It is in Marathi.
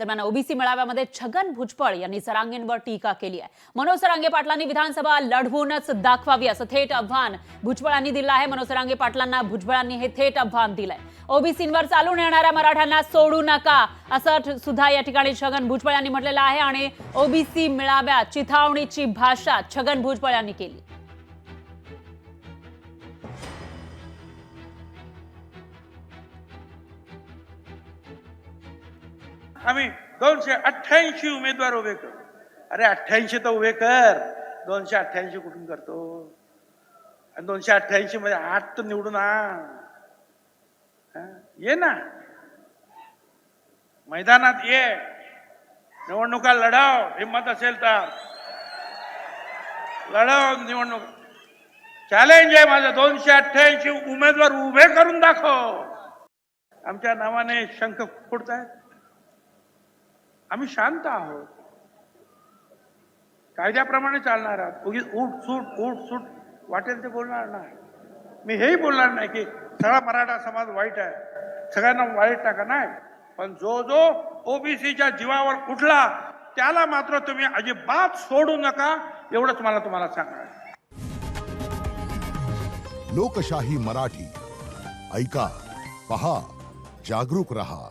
दरम्यान ओबीसी मेळाव्यामध्ये छगन भुजबळ यांनी सरांगेंवर टीका केली आहे। मनोज सरांगे पाटलांनी विधानसभा लढवूनच दाखवावी असं थेट आव्हान भुजबळांनी दिलं आहे। मनोज सरांगे पाटलांना भुजबळांनी हे थेट आव्हान दिलंय। ओबीसींवर चालून येणाऱ्या मराठ्यांना सोडू नका असं सुद्धा या ठिकाणी छगन भुजबळ यांनी म्हटलेलं आहे आणि ओबीसी मेळाव्यात चिथावणीची भाषा छगन भुजबळ यांनी केली। आम्ही 288 उमेदवार उभे करू। अरे 88 तर उभे कर, 288 कुठून करतो? आणि 288 मध्ये 8 तर निवडून ये ना, मैदानात ये, निवडणुका लढाव, हिम्मत असेल तर लढाव निवडणूक। चॅलेंज आहे माझं, 288 उमेदवार उभे करून दाखव। आमच्या नावाने शंख फोडतायत, आम्ही शांत आहोत, कायद्याप्रमाणे चालणार आहोत। उगीच उठ सूट वाटेल ते बोलणार नाही। मी हेही बोलणार नाही की सगळा मराठा समाज वाईट आहे, सगळ्यांना वाईट टाका, नाही। पण जो जो ओबीसीच्या जीवावर उठला त्याला मात्र तुम्ही अजिबात सोडू नका, एवढंच मला तुम्हाला सांगणार। लोकशाही मराठी ऐका, पहा, जागरूक रहा।